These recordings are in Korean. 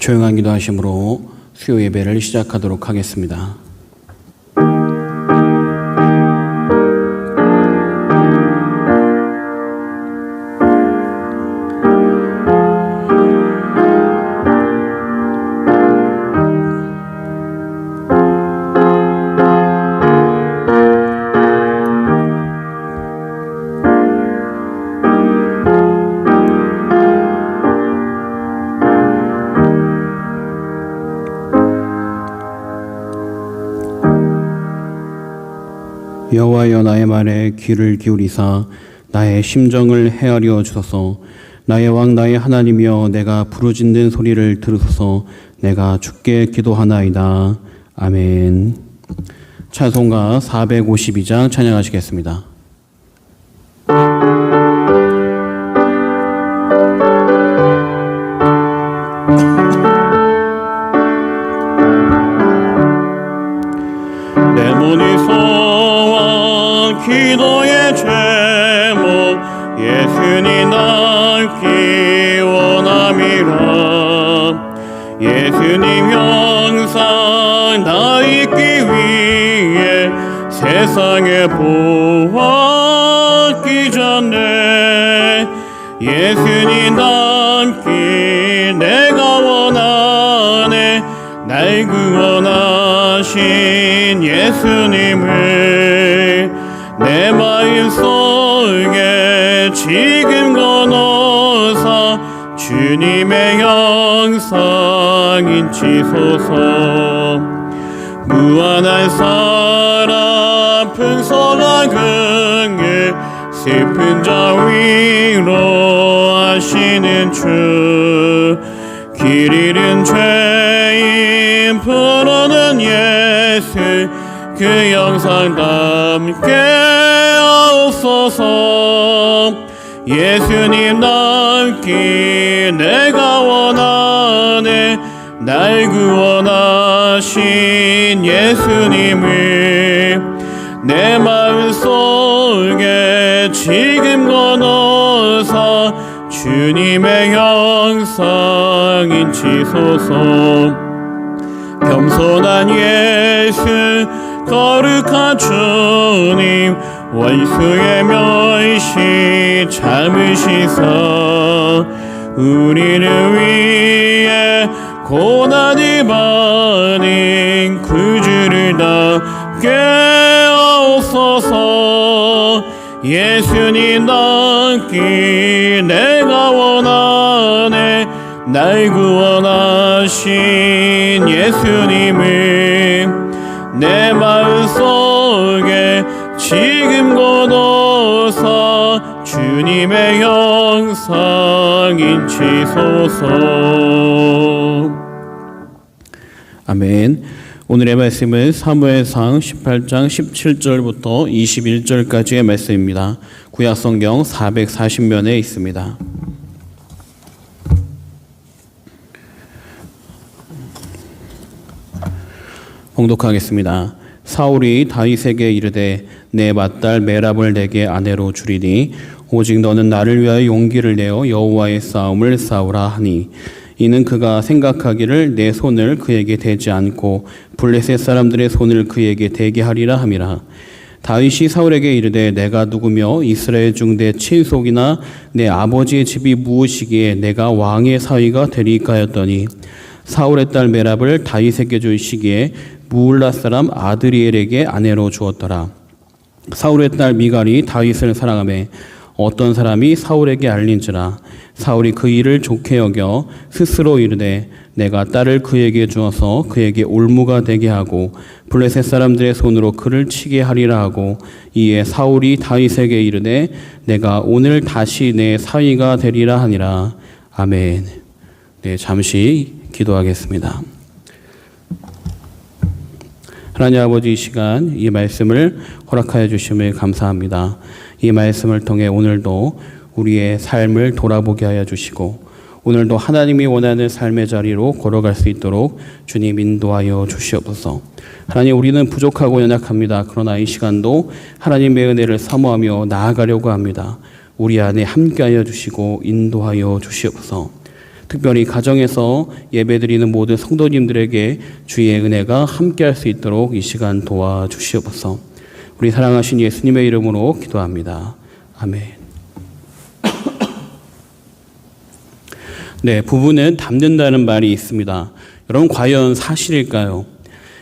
조용한 기도하심으로 수요 예배를 시작하도록 하겠습니다. 여호와여, 나의 말에 귀를 기울이사 나의 심정을 헤아려 주소서. 나의 왕 나의 하나님이여, 내가 부르짖는 소리를 들으소서. 내가 주께 기도하나이다. 아멘. 찬송가 452장 찬양하시겠습니다. 내 문의서와 기도의 제목, 예수님 닮기 원함이라. 예수님 형상 나 있기 위해 세상에 보았기 전에 예수님 닮기 내가 원하네. 날 구원하신 예수님을 내 마음속에 지금 건너사 주님의 형상 인치소서. 무한한 사랑 풍성한 긍휼 슬픈 자 위로하시는 주. 길 잃은 죄인 부르는 예수, 그 영상 담게 하옵소서. 예수님 닮기 내가 원하네. 날 구원하신 예수님을 내 마음속에 지금 건너사 주님의 형상 인치소서. 겸손한 예수 거룩한 주님, 원수의 멸시 참으시사 우리를 위해 고난을 받는 구주를 닮게 하옵소서. 예수님 닮기 내가 원하네. 날 구원하신 예수님을 내 마음속에 지금 건너사 주님의 형상 인치소서. 아멘. 오늘의 말씀은 사무엘상 18장 17절부터 21절까지의 말씀입니다. 구약성경 440면에 있습니다. 봉독하겠습니다. 사울이 다윗에게 이르되 내 맏딸 메랍을 내게 아내로 주리니 오직 너는 나를 위하여 용기를 내어 여호와의 싸움을 싸우라 하니, 이는 그가 생각하기를 내 손을 그에게 대지 않고 블레셋 사람들의 손을 그에게 대게 하리라 함이라. 다윗이 사울에게 이르되 내가 누구며 이스라엘 중 내 친속이나 내 아버지의 집이 무엇이기에 내가 왕의 사위가 되리까 하였더니, 사울의 딸 메랍을 다윗에게 줄 시기에 무울라 사람 아드리엘에게 아내로 주었더라. 사울의 딸 미갈이 다윗을 사랑하며 어떤 사람이 사울에게 알린지라. 사울이 그 일을 좋게 여겨 스스로 이르되 내가 딸을 그에게 주어서 그에게 올무가 되게 하고 블레셋 사람들의 손으로 그를 치게 하리라 하고, 이에 사울이 다윗에게 이르되 내가 오늘 다시 내 사위가 되리라 하니라. 아멘. 네, 잠시 기도하겠습니다. 하나님 아버지, 이 시간 이 말씀을 허락하여 주심을 감사합니다. 이 말씀을 통해 오늘도 우리의 삶을 돌아보게 하여 주시고, 오늘도 하나님이 원하는 삶의 자리로 걸어갈 수 있도록 주님 인도하여 주시옵소서. 하나님, 우리는 부족하고 연약합니다. 그러나 이 시간도 하나님의 은혜를 사모하며 나아가려고 합니다. 우리 안에 함께하여 주시고 인도하여 주시옵소서. 특별히 가정에서 예배드리는 모든 성도님들에게 주의 은혜가 함께할 수 있도록 이 시간 도와주시옵소서. 우리 사랑하신 예수님의 이름으로 기도합니다. 아멘. 네, 부부는 닮는다는 말이 있습니다. 여러분, 과연 사실일까요?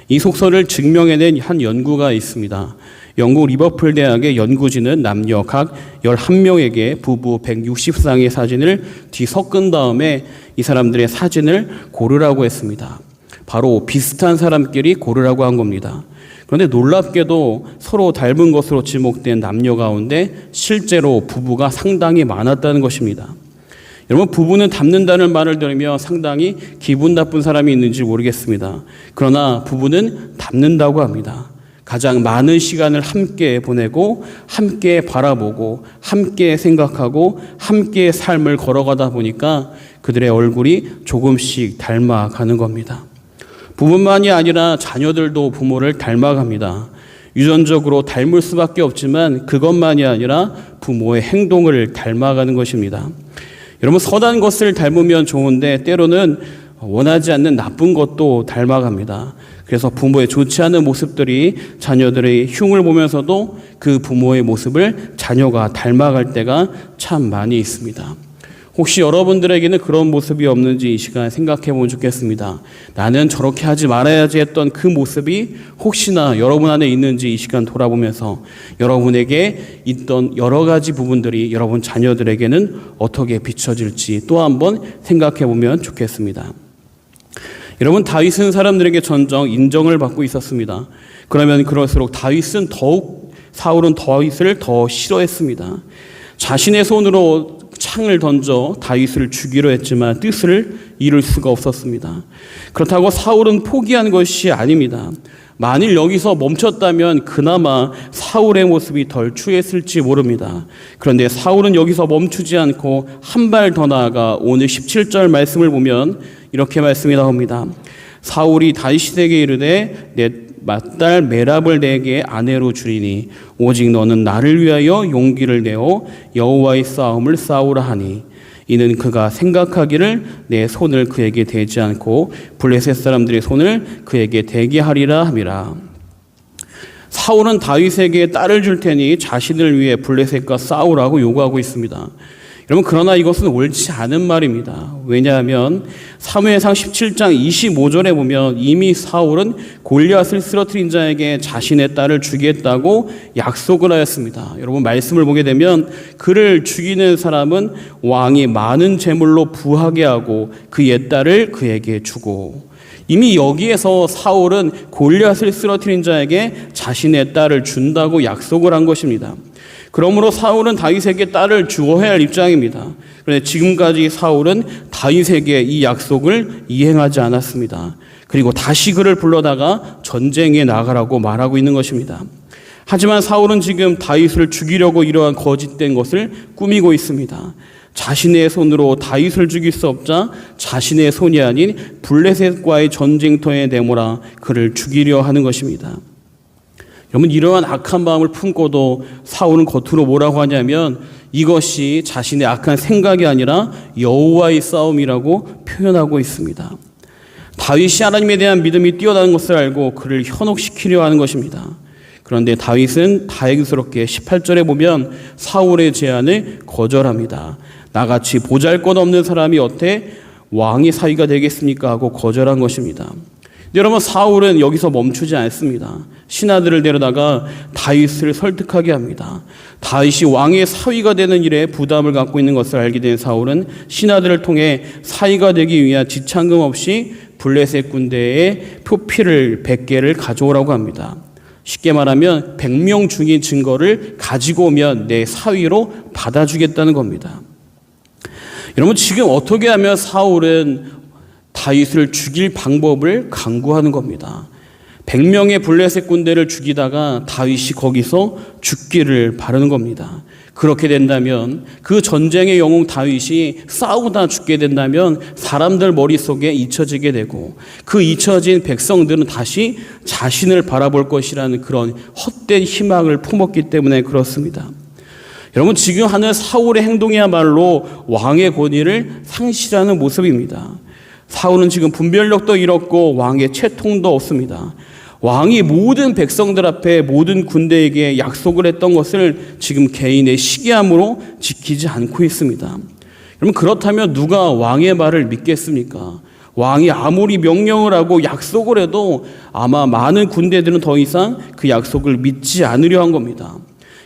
이 속설을 증명해낸 한 연구가 있습니다. 영국 리버풀 대학의 연구진은 남녀 각 11명에게 부부 160쌍의 사진을 뒤섞은 다음에 이 사람들의 사진을 고르라고 했습니다. 바로 비슷한 사람끼리 고르라고 한 겁니다. 그런데 놀랍게도 서로 닮은 것으로 지목된 남녀 가운데 실제로 부부가 상당히 많았다는 것입니다. 여러분, 부부는 닮는다는 말을 들으며 상당히 기분 나쁜 사람이 있는지 모르겠습니다. 그러나 부부는 닮는다고 합니다. 가장 많은 시간을 함께 보내고 함께 바라보고 함께 생각하고 함께 삶을 걸어가다 보니까 그들의 얼굴이 조금씩 닮아가는 겁니다. 부부만이 아니라 자녀들도 부모를 닮아갑니다. 유전적으로 닮을 수밖에 없지만 그것만이 아니라 부모의 행동을 닮아가는 것입니다. 여러분, 선한 것을 닮으면 좋은데 때로는 원하지 않는 나쁜 것도 닮아갑니다. 그래서 부모의 좋지 않은 모습들이 자녀들의 흉을 보면서도 그 부모의 모습을 자녀가 닮아갈 때가 참 많이 있습니다. 혹시 여러분들에게는 그런 모습이 없는지 이 시간 생각해 보면 좋겠습니다. 나는 저렇게 하지 말아야지 했던 그 모습이 혹시나 여러분 안에 있는지 이 시간 돌아보면서 여러분에게 있던 여러 가지 부분들이 여러분 자녀들에게는 어떻게 비춰질지 또 한번 생각해 보면 좋겠습니다. 여러분, 다윗은 사람들에게 전적 인정을 받고 있었습니다. 그러면 그럴수록 사울은 다윗을 더 싫어했습니다. 자신의 손으로 창을 던져 다윗을 죽이려 했지만 뜻을 이룰 수가 없었습니다. 그렇다고 사울은 포기한 것이 아닙니다. 만일 여기서 멈췄다면 그나마 사울의 모습이 덜 추했을지 모릅니다. 그런데 사울은 여기서 멈추지 않고 한 발 더 나아가 오늘 17절 말씀을 보면 이렇게 말씀이 나옵니다. 사울이 다윗에게 이르되 내 맏딸 메랍을 내게 아내로 주리니 오직 너는 나를 위하여 용기를 내어 여호와의 싸움을 싸우라 하니 이는 그가 생각하기를 내 손을 그에게 대지 않고 블레셋 사람들의 손을 그에게 대게 하리라 함이라. 사울은 다윗에게 딸을 줄 테니 자신을 위해 블레셋과 싸우라고 요구하고 있습니다. 여러분, 그러나 이것은 옳지 않은 말입니다. 왜냐하면 사무엘상 17장 25절에 보면 이미 사울은 골리앗을 쓰러뜨린 자에게 자신의 딸을 주겠다고 약속을 하였습니다. 여러분, 말씀을 보게 되면 그를 죽이는 사람은 왕이 많은 재물로 부하게 하고 그의 딸을 그에게 주고, 이미 여기에서 사울은 골리앗을 쓰러뜨린 자에게 자신의 딸을 준다고 약속을 한 것입니다. 그러므로 사울은 다윗에게 딸을 주어야 할 입장입니다. 그런데 지금까지 사울은 다윗에게 이 약속을 이행하지 않았습니다. 그리고 다시 그를 불러다가 전쟁에 나가라고 말하고 있는 것입니다. 하지만 사울은 지금 다윗을 죽이려고 이러한 거짓된 것을 꾸미고 있습니다. 자신의 손으로 다윗을 죽일 수 없자 자신의 손이 아닌 블레셋과의 전쟁터에 내몰아 그를 죽이려 하는 것입니다. 여러분, 이러한 악한 마음을 품고도 사울은 겉으로 뭐라고 하냐면 이것이 자신의 악한 생각이 아니라 여호와의 싸움이라고 표현하고 있습니다. 다윗이 하나님에 대한 믿음이 뛰어나는 것을 알고 그를 현혹시키려 하는 것입니다. 그런데 다윗은 다행스럽게 18절에 보면 사울의 제안을 거절합니다. 나같이 보잘것없는 사람이 어때 왕의 사위가 되겠습니까? 하고 거절한 것입니다. 여러분, 사울은 여기서 멈추지 않습니다. 신하들을 데려다가 다윗을 설득하게 합니다. 다윗이 왕의 사위가 되는 일에 부담을 갖고 있는 것을 알게 된 사울은 신하들을 통해 사위가 되기 위한 지참금 없이 블레셋 군대의 표피를 100개를 가져오라고 합니다. 쉽게 말하면 100명 중인 증거를 가지고 오면 내 사위로 받아주겠다는 겁니다. 여러분, 지금 어떻게 하면 사울은 다윗을 죽일 방법을 강구하는 겁니다. 100명의 블레셋 군대를 죽이다가 다윗이 거기서 죽기를 바라는 겁니다. 그렇게 된다면 그 전쟁의 영웅 다윗이 싸우다 죽게 된다면 사람들 머릿속에 잊혀지게 되고 그 잊혀진 백성들은 다시 자신을 바라볼 것이라는 그런 헛된 희망을 품었기 때문에 그렇습니다. 여러분, 지금 하는 사울의 행동이야말로 왕의 권위를 상실하는 모습입니다. 사울은 지금 분별력도 잃었고 왕의 채통도 없습니다. 왕이 모든 백성들 앞에 모든 군대에게 약속을 했던 것을 지금 개인의 시기함으로 지키지 않고 있습니다. 여러분, 그렇다면 누가 왕의 말을 믿겠습니까? 왕이 아무리 명령을 하고 약속을 해도 아마 많은 군대들은 더 이상 그 약속을 믿지 않으려 한 겁니다.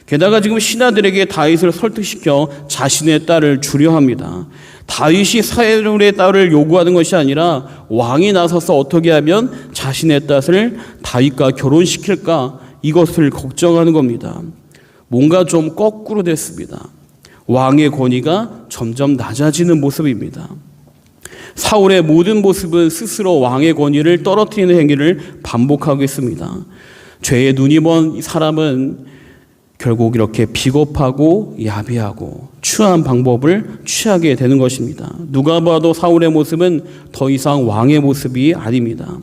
게다가 지금 신하들에게 다윗을 설득시켜 자신의 딸을 주려 합니다. 다윗이 사울의 딸을 요구하는 것이 아니라 왕이 나서서 어떻게 하면 자신의 딸을 다윗과 결혼시킬까, 이것을 걱정하는 겁니다. 뭔가 좀 거꾸로 됐습니다. 왕의 권위가 점점 낮아지는 모습입니다. 사울의 모든 모습은 스스로 왕의 권위를 떨어뜨리는 행위를 반복하고 있습니다. 죄에 눈이 먼 사람은 결국 이렇게 비겁하고 야비하고 추한 방법을 취하게 되는 것입니다. 누가 봐도 사울의 모습은 더 이상 왕의 모습이 아닙니다.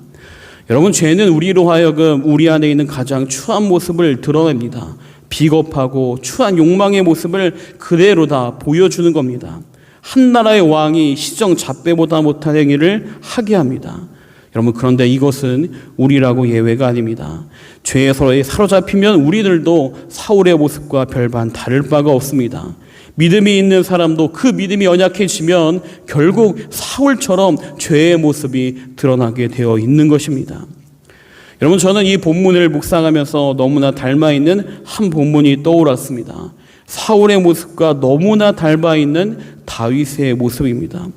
여러분, 죄는 우리로 하여금 우리 안에 있는 가장 추한 모습을 드러냅니다. 비겁하고 추한 욕망의 모습을 그대로 다 보여주는 겁니다. 한 나라의 왕이 시정잡배보다 못한 행위를 하게 합니다. 여러분, 그런데 이것은 우리라고 예외가 아닙니다. 죄에 사로잡히면 우리들도 사울의 모습과 별반 다를 바가 없습니다. 믿음이 있는 사람도 그 믿음이 연약해지면 결국 사울처럼 죄의 모습이 드러나게 되어 있는 것입니다. 여러분, 저는 이 본문을 묵상하면서 너무나 닮아있는 한 본문이 떠올랐습니다. 사울의 모습과 너무나 닮아있는 다윗의 모습입니다.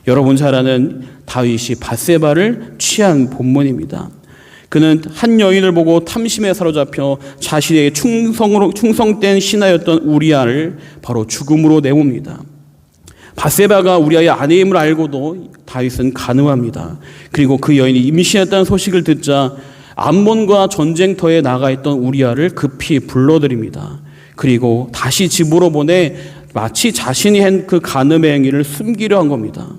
여러분 잘 아는 다윗이 밧세바를 취한 본문입니다. 그는 한 여인을 보고 탐심에 사로잡혀 자신의 충성된 신하였던 우리아를 바로 죽음으로 내뭅니다. 밧세바가 우리아의 아내임을 알고도 다윗은 간음합니다. 그리고 그 여인이 임신했다는 소식을 듣자 암몬과 전쟁터에 나가 있던 우리아를 급히 불러들입니다. 그리고 다시 집으로 보내 마치 자신이 한 그 간음의 행위를 숨기려 한 겁니다.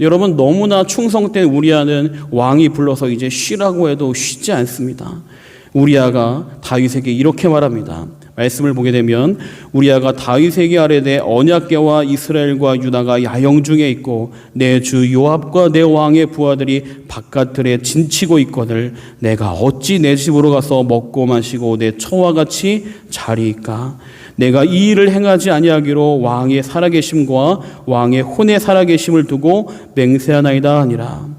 여러분, 너무나 충성된 우리아는 왕이 불러서 이제 쉬라고 해도 쉬지 않습니다. 우리아가 다윗에게 이렇게 말합니다. 말씀을 보게 되면 우리아가 다윗에게 아뢰되 언약궤와 이스라엘과 유다가 야영 중에 있고 내 주 요압과 내 왕의 부하들이 바깥들에 진치고 있거늘 내가 어찌 내 집으로 가서 먹고 마시고 내 처와 같이 자리이까? 내가 이 일을 행하지 아니하기로 왕의 살아계심과 왕의 혼의 살아계심을 두고 맹세하나이다 하니라.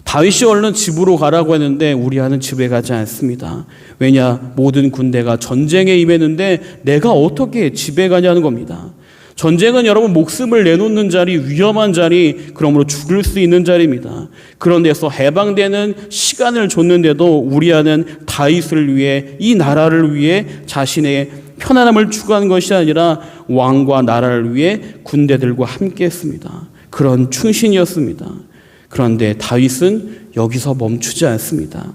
다윗이 얼른 집으로 가라고 했는데 우리아는 집에 가지 않습니다. 왜냐? 모든 군대가 전쟁에 임했는데 내가 어떻게 집에 가냐는 겁니다. 전쟁은 여러분 목숨을 내놓는 자리, 위험한 자리, 그러므로 죽을 수 있는 자리입니다. 그런 데서 해방되는 시간을 줬는데도 우리아는 다윗을 위해, 이 나라를 위해 자신의 편안함을 추구하는 것이 아니라 왕과 나라를 위해 군대들과 함께 했습니다. 그런 충신이었습니다. 그런데 다윗은 여기서 멈추지 않습니다.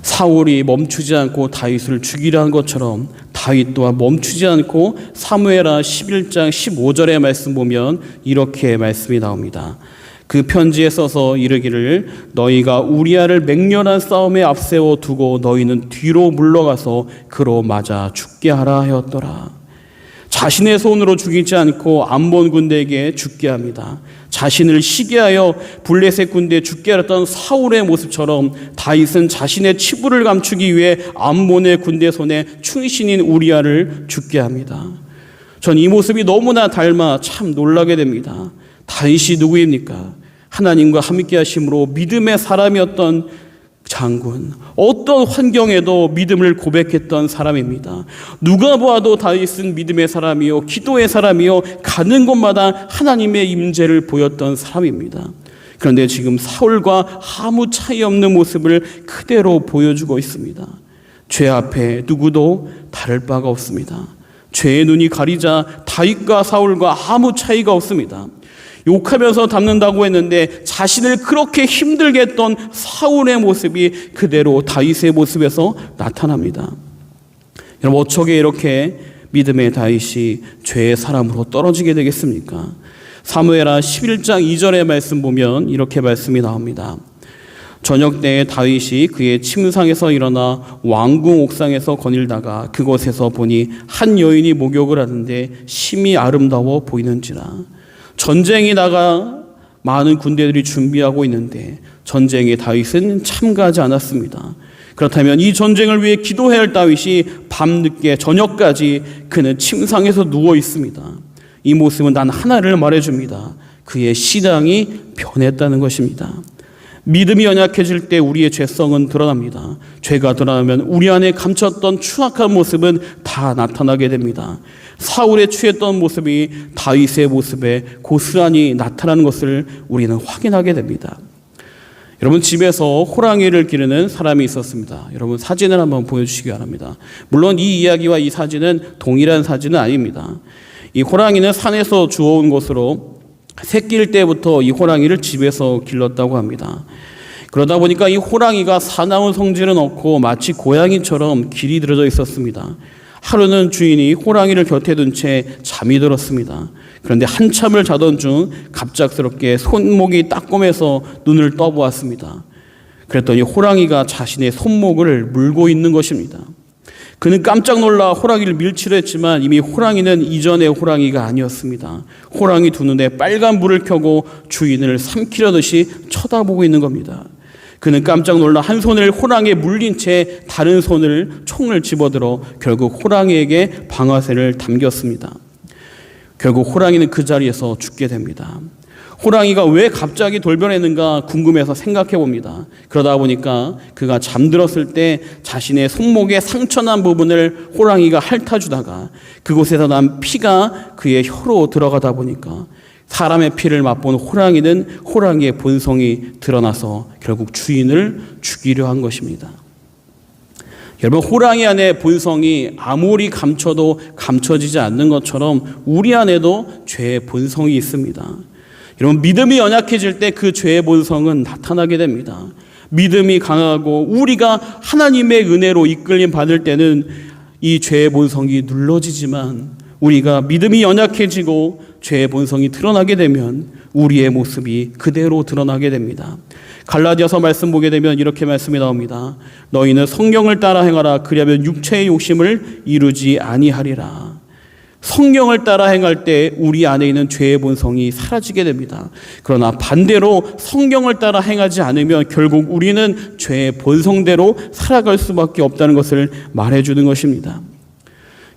사울이 멈추지 않고 다윗을 죽이려 한 것처럼 다윗 또한 멈추지 않고 사무엘하 11장 15절의 말씀 보면 이렇게 말씀이 나옵니다. 그 편지에 써서 이르기를 너희가 우리아를 맹렬한 싸움에 앞세워 두고 너희는 뒤로 물러가서 그로 맞아 죽게 하라 하였더라. 자신의 손으로 죽이지 않고 암몬 군대에게 죽게 합니다. 자신을 시기하여 블레셋 군대에 죽게 하였던 사울의 모습처럼 다윗은 자신의 치부를 감추기 위해 암몬의 군대 손에 충신인 우리아를 죽게 합니다. 전 이 모습이 너무나 닮아 참 놀라게 됩니다. 다윗이 누구입니까? 하나님과 함께 하심으로 믿음의 사람이었던 장군, 어떤 환경에도 믿음을 고백했던 사람입니다. 누가 보아도 다윗은 믿음의 사람이요, 기도의 사람이요, 가는 곳마다 하나님의 임재를 보였던 사람입니다. 그런데 지금 사울과 아무 차이 없는 모습을 그대로 보여주고 있습니다. 죄 앞에 누구도 다를 바가 없습니다. 죄의 눈이 가리자 다윗과 사울과 아무 차이가 없습니다. 욕하면서 닮는다고 했는데 자신을 그렇게 힘들게 했던 사울의 모습이 그대로 다윗의 모습에서 나타납니다. 여러분, 어떻게 이렇게 믿음의 다윗이 죄의 사람으로 떨어지게 되겠습니까? 사무엘하 11장 2절의 말씀 보면 이렇게 말씀이 나옵니다. 저녁 때에 다윗이 그의 침상에서 일어나 왕궁 옥상에서 거닐다가 그곳에서 보니 한 여인이 목욕을 하는데 심히 아름다워 보이는지라. 전쟁이 나가 많은 군대들이 준비하고 있는데 전쟁에 다윗은 참가하지 않았습니다. 그렇다면 이 전쟁을 위해 기도해야 할 다윗이 밤늦게 저녁까지 그는 침상에서 누워 있습니다. 이 모습은 단 하나를 말해줍니다. 그의 신앙이 변했다는 것입니다. 믿음이 연약해질 때 우리의 죄성은 드러납니다. 죄가 드러나면 우리 안에 감췄던 추악한 모습은 다 나타나게 됩니다. 사울의 취했던 모습이 다윗의 모습에 고스란히 나타나는 것을 우리는 확인하게 됩니다. 여러분, 집에서 호랑이를 기르는 사람이 있었습니다. 여러분, 사진을 한번 보여주시기 바랍니다. 물론 이 이야기와 이 사진은 동일한 사진은 아닙니다. 이 호랑이는 산에서 주워온 것으로 새끼일 때부터 이 호랑이를 집에서 길렀다고 합니다. 그러다 보니까 이 호랑이가 사나운 성질은 없고 마치 고양이처럼 길이 들어져 있었습니다. 하루는 주인이 호랑이를 곁에 둔 채 잠이 들었습니다. 그런데 한참을 자던 중 갑작스럽게 손목이 따끔해서 눈을 떠보았습니다. 그랬더니 호랑이가 자신의 손목을 물고 있는 것입니다. 그는 깜짝 놀라 호랑이를 밀치려 했지만 이미 호랑이는 이전의 호랑이가 아니었습니다. 호랑이 두 눈에 빨간 불을 켜고 주인을 삼키려듯이 쳐다보고 있는 겁니다. 그는 깜짝 놀라 한 손을 호랑이에 물린 채 다른 손을 총을 집어들어 결국 호랑이에게 방아쇠를 당겼습니다. 결국 호랑이는 그 자리에서 죽게 됩니다. 호랑이가 왜 갑자기 돌변했는가 궁금해서 생각해 봅니다. 그러다 보니까 그가 잠들었을 때 자신의 손목에 상처난 부분을 호랑이가 핥아주다가 그곳에서 난 피가 그의 혀로 들어가다 보니까 사람의 피를 맛본 호랑이는 호랑이의 본성이 드러나서 결국 주인을 죽이려 한 것입니다. 여러분, 호랑이 안에 본성이 아무리 감춰도 감춰지지 않는 것처럼 우리 안에도 죄의 본성이 있습니다. 여러분, 믿음이 연약해질 때 그 죄의 본성은 나타나게 됩니다. 믿음이 강하고 우리가 하나님의 은혜로 이끌림 받을 때는 이 죄의 본성이 눌러지지만 우리가 믿음이 연약해지고 죄의 본성이 드러나게 되면 우리의 모습이 그대로 드러나게 됩니다. 갈라디아서 말씀 보게 되면 이렇게 말씀이 나옵니다. 너희는 성령을 따라 행하라. 그리하면 육체의 욕심을 이루지 아니하리라. 성령을 따라 행할 때 우리 안에 있는 죄의 본성이 사라지게 됩니다. 그러나 반대로 성령을 따라 행하지 않으면 결국 우리는 죄의 본성대로 살아갈 수밖에 없다는 것을 말해주는 것입니다.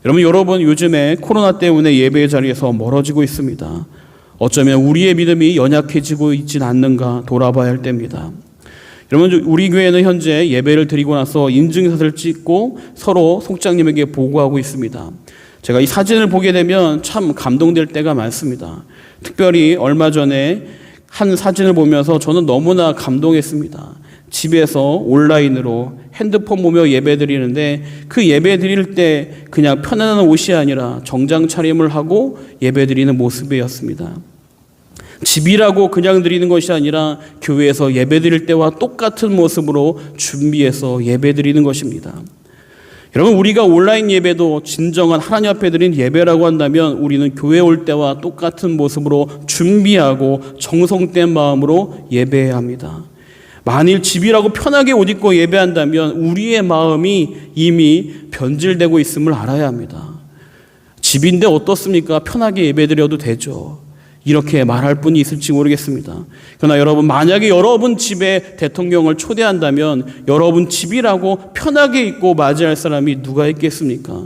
여러분 요즘에 코로나 때문에 예배의 자리에서 멀어지고 있습니다. 어쩌면 우리의 믿음이 연약해지고 있진 않는가 돌아봐야 할 때입니다. 여러분, 우리 교회는 현재 예배를 드리고 나서 인증샷을 찍고 서로 속장님에게 보고하고 있습니다. 제가 이 사진을 보게 되면 참 감동될 때가 많습니다. 특별히 얼마 전에 한 사진을 보면서 저는 너무나 감동했습니다. 집에서 온라인으로 핸드폰 보며 예배 드리는데 그 예배 드릴 때 그냥 편안한 옷이 아니라 정장 차림을 하고 예배 드리는 모습이었습니다. 집이라고 그냥 드리는 것이 아니라 교회에서 예배 드릴 때와 똑같은 모습으로 준비해서 예배 드리는 것입니다. 여러분, 우리가 온라인 예배도 진정한 하나님 앞에 드린 예배라고 한다면 우리는 교회 올 때와 똑같은 모습으로 준비하고 정성된 마음으로 예배해야 합니다. 만일 집이라고 편하게 옷 입고 예배한다면 우리의 마음이 이미 변질되고 있음을 알아야 합니다. 집인데 어떻습니까? 편하게 예배드려도 되죠. 이렇게 말할 분이 있을지 모르겠습니다. 그러나 여러분, 만약에 여러분 집에 대통령을 초대한다면 여러분 집이라고 편하게 입고 맞이할 사람이 누가 있겠습니까?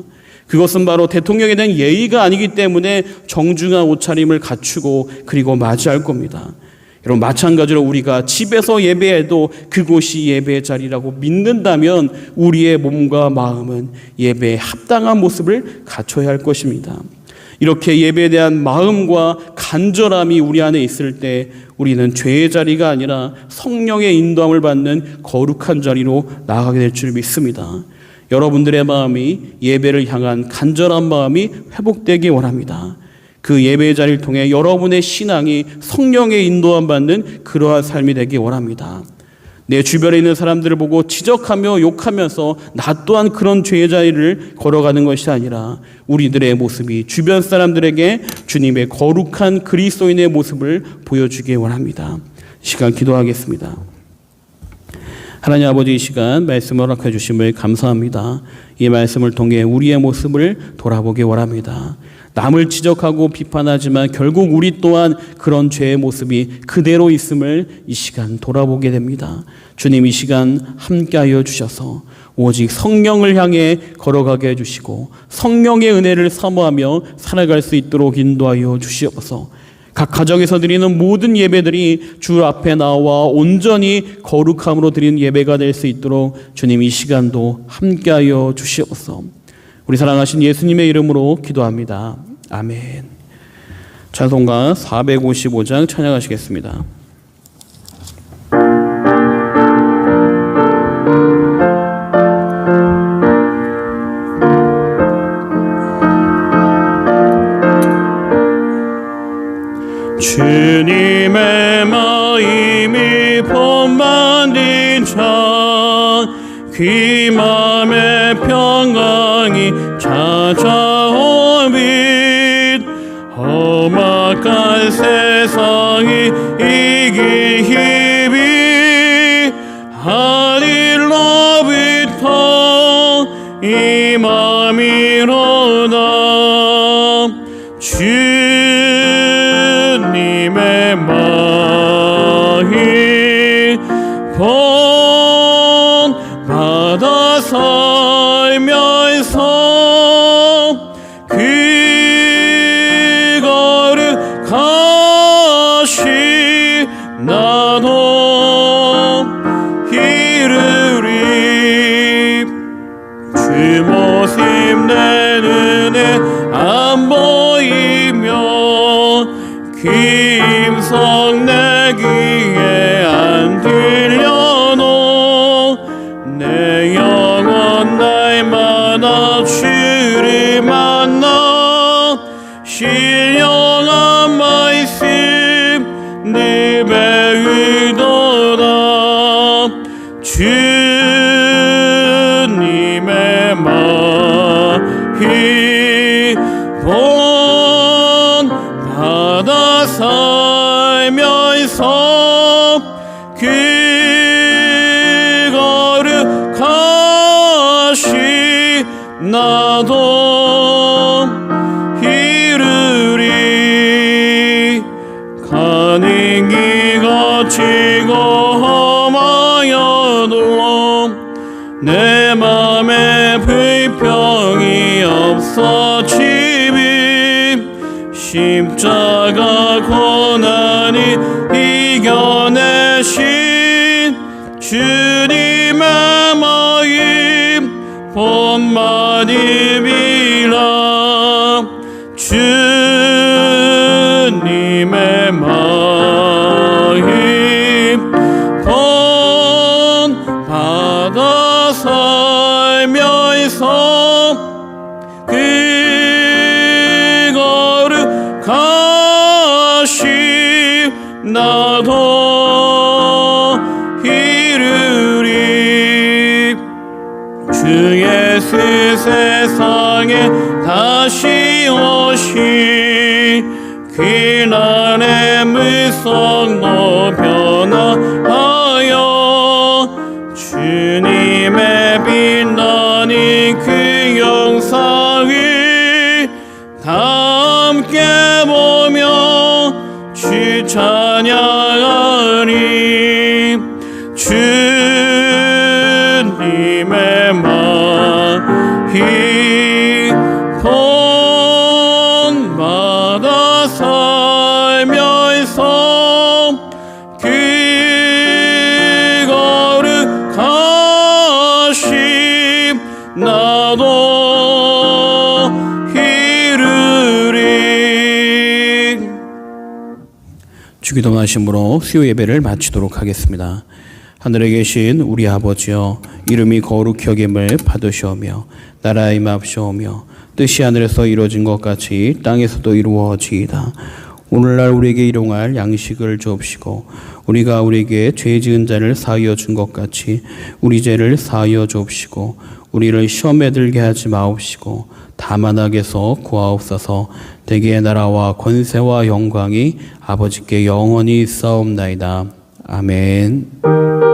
그것은 바로 대통령에 대한 예의가 아니기 때문에 정중한 옷차림을 갖추고 그리고 맞이할 겁니다. 여러분, 마찬가지로 우리가 집에서 예배해도 그곳이 예배의 자리라고 믿는다면 우리의 몸과 마음은 예배에 합당한 모습을 갖춰야 할 것입니다. 이렇게 예배에 대한 마음과 간절함이 우리 안에 있을 때 우리는 죄의 자리가 아니라 성령의 인도함을 받는 거룩한 자리로 나아가게 될 줄 믿습니다. 여러분들의 마음이 예배를 향한 간절한 마음이 회복되기 원합니다. 그 예배의 자리를 통해 여러분의 신앙이 성령의 인도함 받는 그러한 삶이 되기 원합니다. 내 주변에 있는 사람들을 보고 지적하며 욕하면서 나 또한 그런 죄의 자리를 걸어가는 것이 아니라 우리들의 모습이 주변 사람들에게 주님의 거룩한 그리스도인의 모습을 보여주기 원합니다. 이 시간 기도하겠습니다. 하나님 아버지, 이 시간 말씀을 허락해 주심을 감사합니다. 이 말씀을 통해 우리의 모습을 돌아보기 원합니다. 남을 지적하고 비판하지만 결국 우리 또한 그런 죄의 모습이 그대로 있음을 이 시간 돌아보게 됩니다. 주님, 이 시간 함께하여 주셔서 오직 성령을 향해 걸어가게 해주시고 성령의 은혜를 사모하며 살아갈 수 있도록 인도하여 주시옵소서. 각 가정에서 드리는 모든 예배들이 주 앞에 나와 온전히 거룩함으로 드리는 예배가 될 수 있도록 주님, 이 시간도 함께하여 주시옵소서. 우리 사랑하신 예수님의 이름으로 기도합니다. 아멘. 찬송가 455장 찬양하시겠습니다. 주님의 마음이 본받은 자, 그 맘에 평강이 찾아오빛, 험악한 세상이 이길 힘이 하늘로부터 임함이로다. 주님의 마음 본받아 살면서 그 거룩하신 나도 이르리. 주 모습 내 눈에 안 보이며 그 음성 내 귀에 안 들려도 내 영혼 날마다 주를 만나 신령한 말씀 늘 배우도다. 주님의 마음 본받아 살면서 그 거룩하신 나도 이르리. 가는 길 거치고 험하여도 내 맘에 불평이 없어지니 십자가 고난이 이겨내신 주님의 마음 본받음이라. 주님의 마음 본받아 살면서 그 거룩하신 나도 이르리. 주 예수 세상에 다시 오시 그날의 물성도 변화하여 주님의 빛나는 그 영상을 다 함께 보며 주 찬양하리. 주님의 마음 본받아 살면서 그 거룩하신 나도 이르리. 주기도 말씀으로 수요 예배를 마치도록 하겠습니다. 하늘에 계신 우리 아버지여, 이름이 거룩히 여김을 받으시오며 나라의 임하옵시오며 뜻이 하늘에서 이루어진 것 같이 땅에서도 이루어지이다. 오늘날 우리에게 일용할 양식을 주옵시고 우리가 우리에게 죄 지은 자를 사하여 준 것 같이 우리 죄를 사하여 주옵시고 우리를 시험에 들게 하지 마옵시고 다만 악에서 구하옵소서. 대개의 나라와 권세와 영광이 아버지께 영원히 있사옵나이다. 아멘.